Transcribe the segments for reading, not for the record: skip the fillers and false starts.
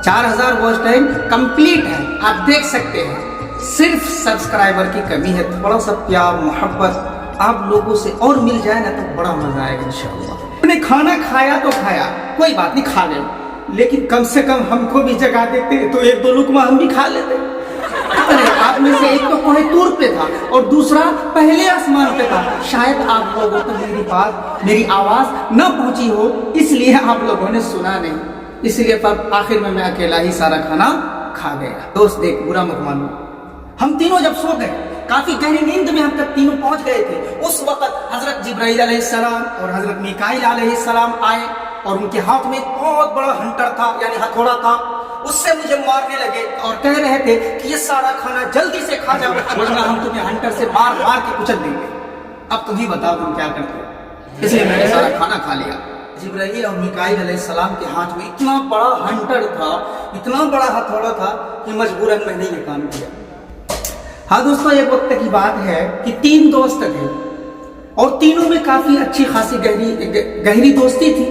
4000 watch time complete है, आप देख सकते हैं। सिर्फ सब्सक्राइबर की कमी है, थोड़ा सा प्यार मोहब्बत आप लोगों से और मिल जाए ना तो बड़ा मजा आएगा इंशाअल्लाह। आपने खाना खाया तो खाया, कोई बात नहीं, खा ले, लेकिन कम से कम हमको भी जगा देते तो एक दो लुकमा हम भी खा लेते। अरे आप में से एक तो कोहे तूर पे था और दूसरा पहले आसमान पे था, शायद आप लोगों तक मेरी बात, मेरी आवाज न पहुंची हो, इसलिए आप लोगों ने सुना नहीं, इसलिए पर आखिर में मैं अकेला ही सारा खाना खा गया। दोस्त देख, बुरा मत मानो, हम तीनों जब सो गए, काफी गहरी नींद में हम तक तीनों पहुंच गए थे, उस वक्त हजरत जिब्राइल अलैहिस्सलाम और हजरत मीकाईल अलैहिस्सलाम आए और उनके हाथ में एक बहुत बड़ा हंटर था, यानी हथौड़ा था, उससे मुझे मारने लगे और कह रहे थे कि ये सारा खाना जल्दी से खा जाओ वरना हम तुम्हें हंटर से मार मार के कुचल देंगे। अब तुम ही बताओ तुम क्या करते। इसलिए मैंने सारा खाना खा लिया। जिब्राइल और मीकाईल अलैहिस्सलाम के हाथ में इतना बड़ा हंटर था, इतना बड़ा हथौड़ा था कि मजबूरन मैंने ये काम किया। हाँ दोस्तों, एक वक्त की बात है कि 3 दोस्त थे और तीनों में काफी अच्छी खासी गहरी दोस्ती थी,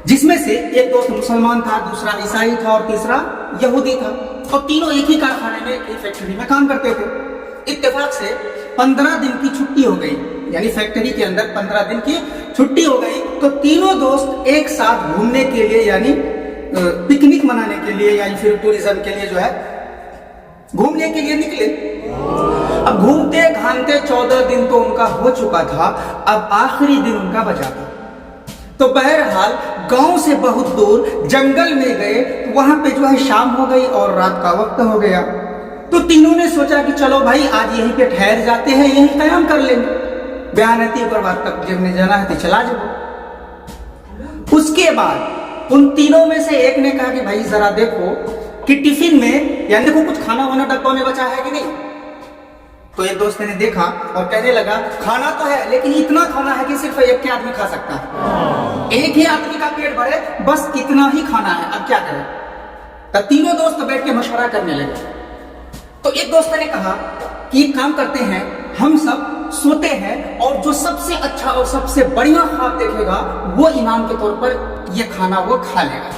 जिसमें से एक दोस्त मुसलमान था, दूसरा ईसाई था और तीसरा यहूदी था, और तीनों एक ही कारखाने में, एक फैक्ट्री में काम करते थे। इत्तेफाक से 15 दिन की छुट्टी हो गई, यानी फैक्ट्री के अंदर 15 दिन की छुट्टी हो गई, तो तीनों दोस्त एक साथ घूमने के लिए, यानी पिकनिक मनाने के लिए या फिर टूरिज्म के लिए जो है घूमने के लिए निकले। अब घूमते घामते 14 दिन तो उनका हो चुका था, अब आखिरी दिन उनका बचा था। तो बहरहाल गांव से बहुत दूर जंगल में गए, वहां पे जो है शाम हो गई और रात का वक्त हो गया। तो तीनों ने सोचा कि चलो भाई आज यहीं पे ठहर जाते हैं, यहीं कयाम कर लेंगे, बयानती पर बात तक जब जाना है तो चला जाओ। उसके बाद उन तीनों में से एक ने कहा कि भाई जरा देखो कि टिफिन में, यानी देखो कुछ खाना वाना डब्बा में बचा है कि नहीं। तो एक दोस्त ने देखा और कहने लगा खाना तो है, लेकिन इतना खाना है कि सिर्फ एक ही आदमी खा सकता है, एक ही आदमी का पेट भरे, बस इतना ही खाना है, अब क्या करें। तब तीनों दोस्त बैठ के मशवरा करने लगे। तो एक दोस्त ने कहा कि एक काम करते हैं, हम सब सोते हैं और जो सबसे अच्छा और सबसे बढ़िया ख्वाब देखेगा वो इनाम के तौर पर ये खाना वो खा लेगा।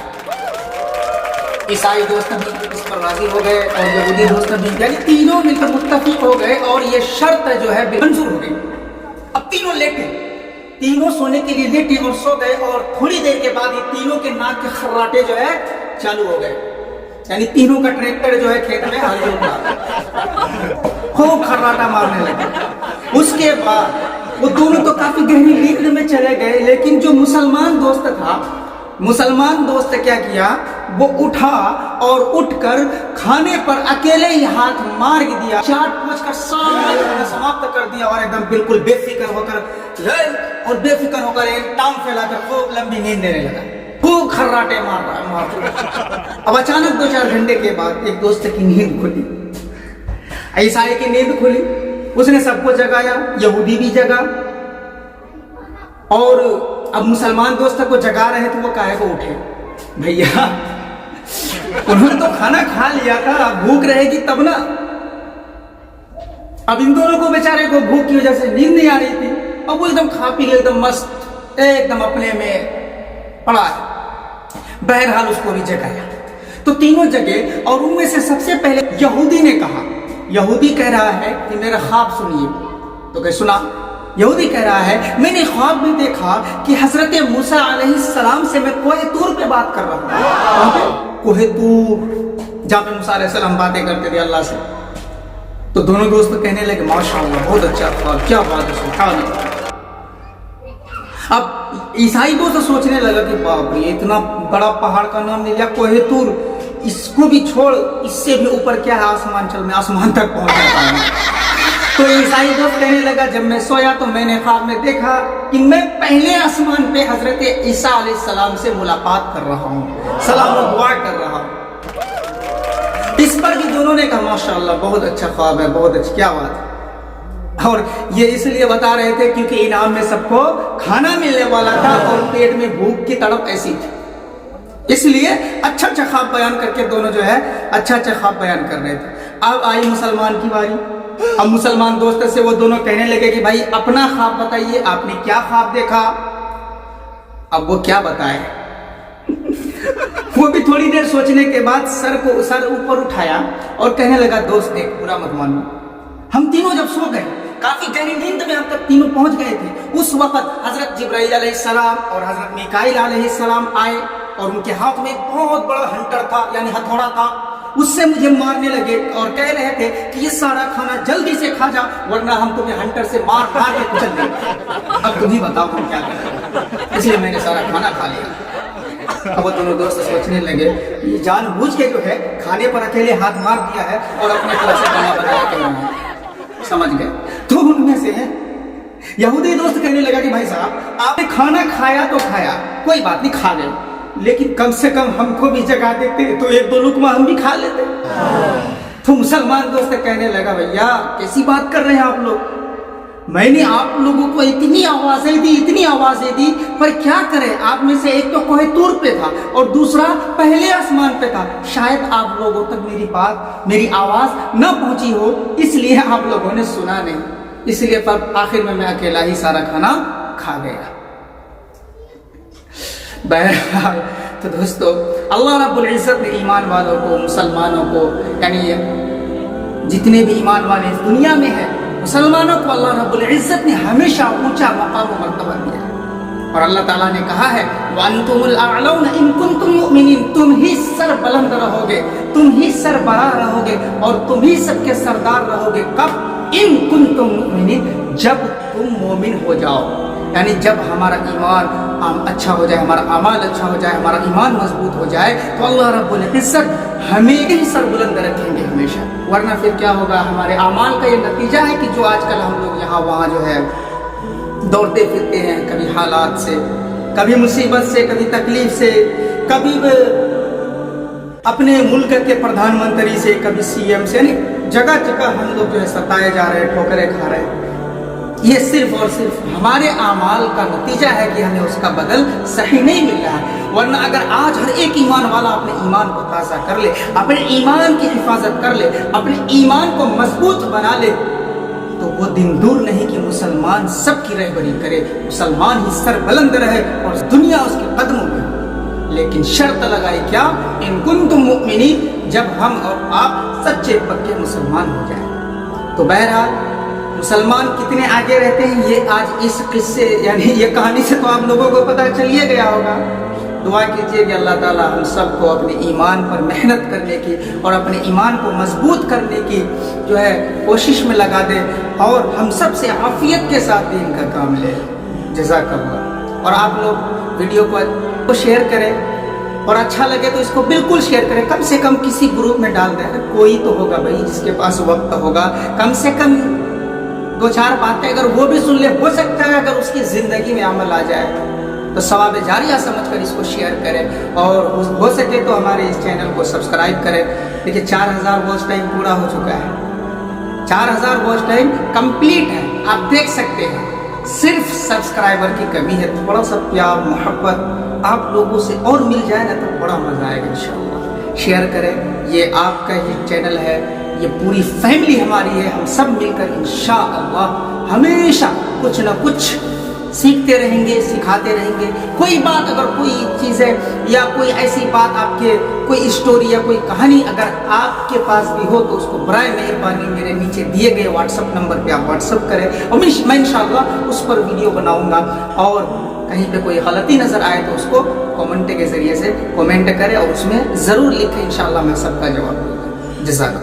ईसाई दोस्त भी इस पर राजी हो गए और यहूदी दोस्त भी, यानी तीनों मिलकर मुत्तफिक हो गए और ये शर्त जो है मंजूर हो गई। अब तीनों लेटे, तीनों सोने के लिए लेटे और सो गए, और थोड़ी देर के बाद ये तीनों के नाक के खर्राटे जो है चालू हो गए, यानी तीनों का ट्रैक्टर जो है खेत में हल जोता, खूब खर्राटा मारने लगे। उसके बाद वो दोनों तो काफी गहरी नींद में चले गए, लेकिन जो मुसलमान दोस्त था, मुसलमान दोस्त क्या किया, वो उठा और उठकर खाने पर अकेले ही हाथ मार दिया, चाट पूछ कर समाप्त कर दिया और एकदम बिल्कुल बेफिक्र होकर एक टांग फैलाकर खूब लंबी नींद लेने लगा, खूब खर्राटे मार रहा। अब अचानक 2-4 घंटे के बाद एक दोस्त की नींद खुली, ईसाई की नींद खुली, उसने सबको जगाया, यहूदी भी जगा, और अब मुसलमान दोस्त को जगा रहे थे, वो काहे को उठे भैया, उन्होंने तो खाना खा लिया था, भूख रहेगी तब ना। अब इन दोनों को बेचारे को भूख की वजह से नींद नहीं आ रही थी, अब वो एकदम खा पी एकदम मस्त, एकदम अपने में पड़ा है। बहरहाल उसको भी जगाया, तो तीनों जगे, और उनमें से सबसे पहले यहूदी ने कहा, यहूदी कह रहा है कि मेरा ख्वाब सुनिए। तो क्या सुना? यहूदी कह रहा है मैंने ख्वाब में देखा कि हजरत मूसा अलैहिस्सलाम से मैं कोहे तूर पे बात कर रहा हूँ। कोहे तूर, जहाँ पे मूसा अलैहिस्सलाम बातें करते थे अल्लाह से। तो दोनों दोस्त कहने लगे माशाअल्लाह बहुत अच्छा ख्वाब, क्या बात है, सुभान अल्लाह। अब ईसाई दोस्त सोचने लगा कि बाप रे इतना बड़ा पहाड़ का नाम ले लिया कोहे तूर, इसको भी छोड़, इससे भी ऊपर क्या है आसमान, चल मैं आसमान तक पहुंच जाता हूँ। तो ईसाई दोस्त कहने लगा जब मैं सोया तो मैंने ख्वाब में देखा कि मैं पहले आसमान पे हजरत ईसा अलैहिस्सलाम से मुलाकात कर रहा हूँ, सलाम और दुआ कर रहा हूँ। इस पर भी दोनों ने कहा माशाअल्लाह बहुत अच्छा ख्वाब है, बहुत अच्छी, क्या बात है। और ये इसलिए बता रहे थे क्योंकि इनाम में सबको खाना मिलने वाला था और पेट में भूख की तड़प ऐसी थी, इसलिए अच्छा अच्छा ख्वाब बयान करके दोनों जो है अच्छा अच्छा ख्वाब बयान कर रहे थे। अब आई मुसलमान की बारी। अब मुसलमान दोस्त से वो दोनों कहने लगे कि भाई अपना ख्वाब बताइए, आपने क्या ख्वाब देखा। अब वो क्या बताए वो भी थोड़ी देर सोचने के बाद सर ऊपर उठाया और कहने लगा, दोस्त देख, बुरा मत मानो, हम तीनों जब सो गए, काफी गहरी नींद में हम तब तीनों पहुंच गए थे, उस वक्त हजरत जिब्राइल अलैहिस्सलाम और हजरत मीकाईल अलैहिस्सलाम आए और उनके हाथ में एक बहुत बड़ा हंटर था, यानी हथौड़ा था, उससे मुझे मारने लगे और कह रहे थे कि ये सारा खाना जल्दी से खा जा, वरना हम तुम्हें हंटर से मार के कुचल देंगे। अब तुम ही बताओ हम क्या करें। इसलिए मैंने सारा खाना खा लिया। अब वो दोनों दोस्त सोचने लगे, ये जानबूझ के जो है खाने पर अकेले हाथ मार दिया है और अपने तरफ से खाना बनाया के रहा है। समझ गए? तो उनमें से यहूदी दोस्त कहने लगा कि भाई साहब, आपने खाना खाया तो खाया, कोई बात नहीं, खा गए, लेकिन कम से कम हमको भी जगा देते तो एक दो लुकमा हम भी खा लेते। तो मुसलमान दोस्त कहने लगा, भैया कैसी बात कर रहे हैं आप लोग, मैंने आप लोगों को इतनी आवाजें दी, पर क्या करें, आप में से एक तो कोहे तूर पे था और दूसरा पहले आसमान पे था, शायद आप लोगों तक मेरी आवाज न पहुंची हो, इसलिए आप लोगों ने सुना नहीं, इसलिए पर आखिर में मैं अकेला ही सारा खाना खा गया। बहरहाल तो दोस्तों, अल्लाह रब्बुल इज्जत ने ईमान वालों को, मुसलमानों को, यानी जितने भी ईमान वाले इस दुनिया में हैं, मुसलमानों को अल्लाह रब्बुल इज्जत ने हमेशा ऊंचा मकाम और मर्तबा दिया है। और अल्लाह ताला ने कहा है, वअंतुमुल अअलौना इन कुंतुम मुमिनीन, तुम ही सर बुलंद रहोगे, तुम ही सरबराह रहोगे और तुम ही सबके सरदार रहोगे। कब? इन कुंतुम मुमिनीन, जब तुम मोमिन हो जाओ, यानी जब हमारा ईमान अच्छा हो जाए, हमारा अमाल अच्छा हो जाए, हमारा ईमान मजबूत हो जाए, तो अल्लाह रब्बुल इज्जत हमें ही सर बुलंद रखेंगे हमेशा। वरना फिर क्या होगा, हमारे अमाल का ये नतीजा है कि जो आजकल हम लोग यहाँ वहाँ जो है दौड़ते फिरते हैं, कभी हालात से, कभी मुसीबत से, कभी तकलीफ से, कभी अपने मुल्क के प्रधानमंत्री से, कभी सीएम से, यानी जगह जगह हम लोग जो है सताए जा रहे हैं, ठोकरें खा रहे हैं। ये सिर्फ और सिर्फ हमारे आमाल का नतीजा है कि हमें उसका बदल सही नहीं मिल रहा है। वरना अगर आज हर एक ईमान वाला अपने ईमान को ताज़ा कर ले, अपने ईमान की हिफाजत कर ले, अपने ईमान को मजबूत बना ले, तो वो दिन दूर नहीं कि मुसलमान सबकी रहबरी करे, मुसलमान ही सर बुलंद रहे और दुनिया उसके कदमों में। लेकिन शर्त लगाई क्या? इन कुंतुम मुमिनीन, जब हम और आप सच्चे पक्के मुसलमान हो जाए। तो बहरहाल मुसलमान कितने आगे रहते हैं, ये आज इस किस्से यानी ये कहानी से तो आप लोगों को पता चल ही गया होगा। दुआ कीजिए कि अल्लाह ताला हम सबको अपने ईमान पर मेहनत करने की और अपने ईमान को मजबूत करने की जो है कोशिश में लगा दे और हम सब से आफियत के साथ दीन का काम ले। जज़ाकल्लाह। और आप लोग वीडियो को शेयर करें और अच्छा लगे तो इसको बिल्कुल शेयर करें, कम से कम किसी ग्रुप में डाल दें। कोई तो होगा भाई जिसके पास वक्त होगा, कम से कम दो चार बातें अगर वो भी सुन ले, हो सकता है अगर उसकी जिंदगी में अमल आ जाए तो सवाब जारिया समझकर इसको शेयर करें और हो सके तो हमारे इस चैनल को सब्सक्राइब करें। देखिए 4000 वॉच टाइम पूरा हो चुका है, 4000 वॉच टाइम कंप्लीट है, आप देख सकते हैं। सिर्फ सब्सक्राइबर की कमी है, थोड़ा सा प्यार मोहब्बत आप लोगों से और मिल जाए ना तो बड़ा मजा आएगा इंशाअल्लाह। शेयर करें, ये आपका ही चैनल है, ये पूरी फैमिली हमारी है, हम सब मिलकर इंशाअल्लाह हमेशा कुछ ना कुछ सीखते रहेंगे, सिखाते रहेंगे। कोई बात अगर कोई चीज़ है या कोई ऐसी बात आपके कोई स्टोरी या कोई कहानी अगर आपके पास भी हो तो उसको बराए मेहरबानी मेरे नीचे दिए गए व्हाट्सअप नंबर पे आप व्हाट्सअप करें और मैं इंशाअल्लाह उस पर वीडियो बनाऊंगा। और कहीं पे कोई गलती नज़र आए तो उसको कमेंट के ज़रिए से कमेंट करें और उसमें ज़रूर लिखें, इंशाअल्लाह मैं सबका जवाब दूंगा। जज़ाक।